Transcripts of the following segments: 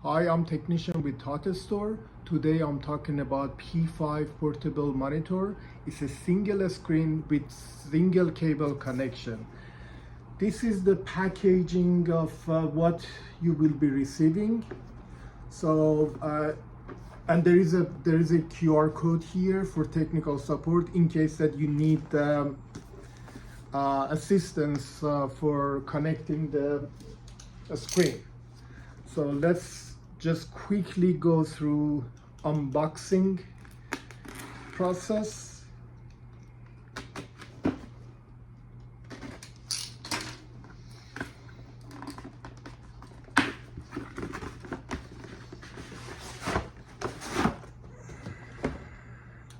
Hi, I'm technician with TUTT Store. Today I'm talking about P5 Portable Monitor. It's a single screen with single cable connection. This is the packaging of what you will be receiving. And there is a QR code here for technical support in case that you need assistance for connecting the screen. So let's just quickly go through unboxing process.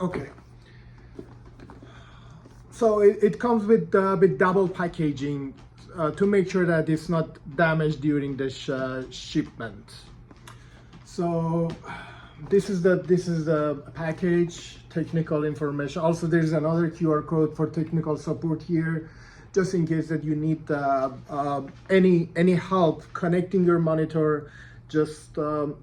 Okay. So it comes with double packaging to make sure that it's not damaged during the shipment. So this is the package, technical information. Also, there's another QR code for technical support here, just in case that you need any help connecting your monitor. Just go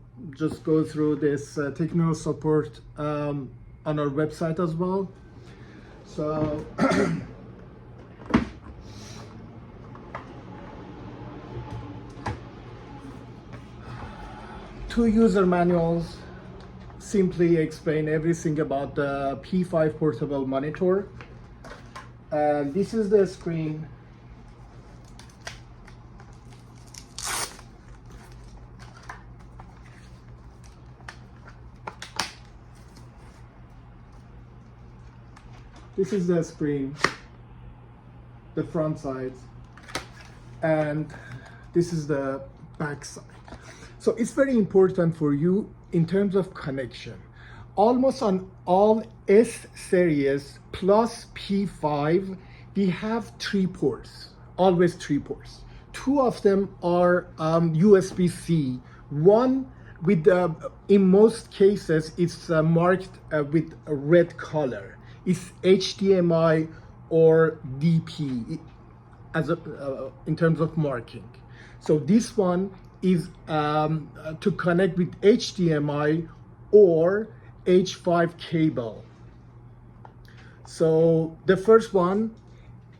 through this technical support on our website as well. So two user manuals simply explain everything about the P5 Portable Monitor. And this is the screen. This is the screen, the front side, and this is the back side. So it's very important for you in terms of connection. Almost on all S series plus P5, we have 3 ports, always 3 ports. 2 of them are USB-C. One with, in most cases, it's marked with a red color. It's HDMI or DP as in terms of marking. So this one is to connect with HDMI or H5 cable. So the first one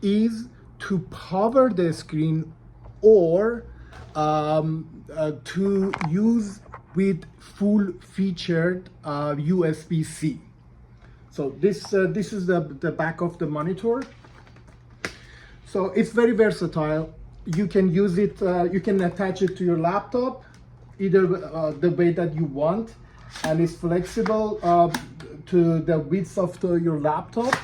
is to power the screen or to use with full featured USB-C. So this is the back of the monitor. So it's very versatile. You can use it, you can attach it to your laptop, either the way that you want, and it's flexible to the width of your laptop.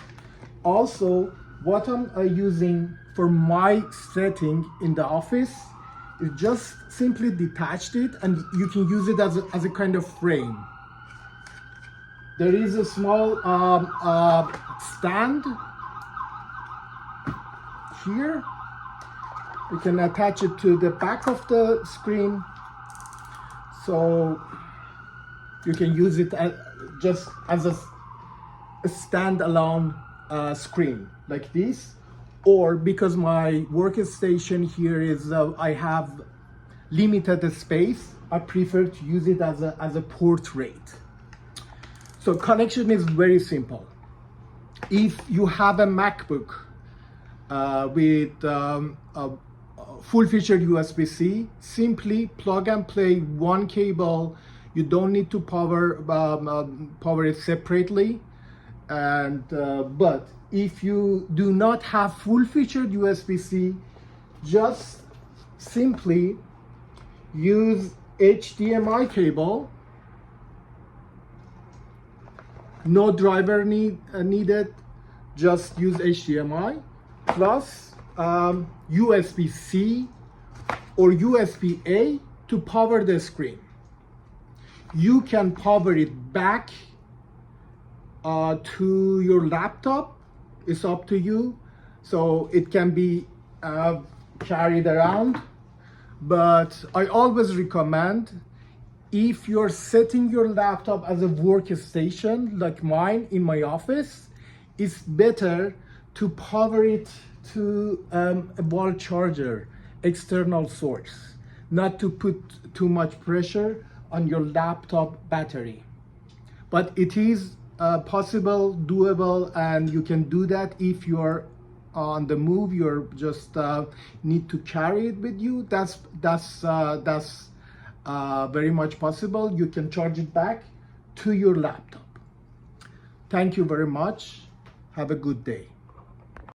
Also, what I'm using for my setting in the office is just simply detached it, and you can use it as a kind of frame. There is a small stand here. You can attach it to the back of the screen, so you can use it just as a standalone screen like this, or because my workstation here is I have limited space, I prefer to use it as a portrait. So connection is very simple. If you have a MacBook with full-featured USB-C, simply plug and play one cable. You don't need to power it separately. And but if you do not have full-featured USB-C, just simply use HDMI cable. No driver needed, just use HDMI plus USB-C or USB-A to power the screen. You can power it back to your laptop, it's up to you. So it can be carried around, but I always recommend, if you're setting your laptop as a workstation like mine in my office, it's better to power it to a wall charger, external source. not to put too much pressure on your laptop battery. But it is possible, doable, and you can do that if you're on the move. You're just need to carry it with you. That's very much possible. You can charge it back to your laptop. Thank you very much. Have a good day.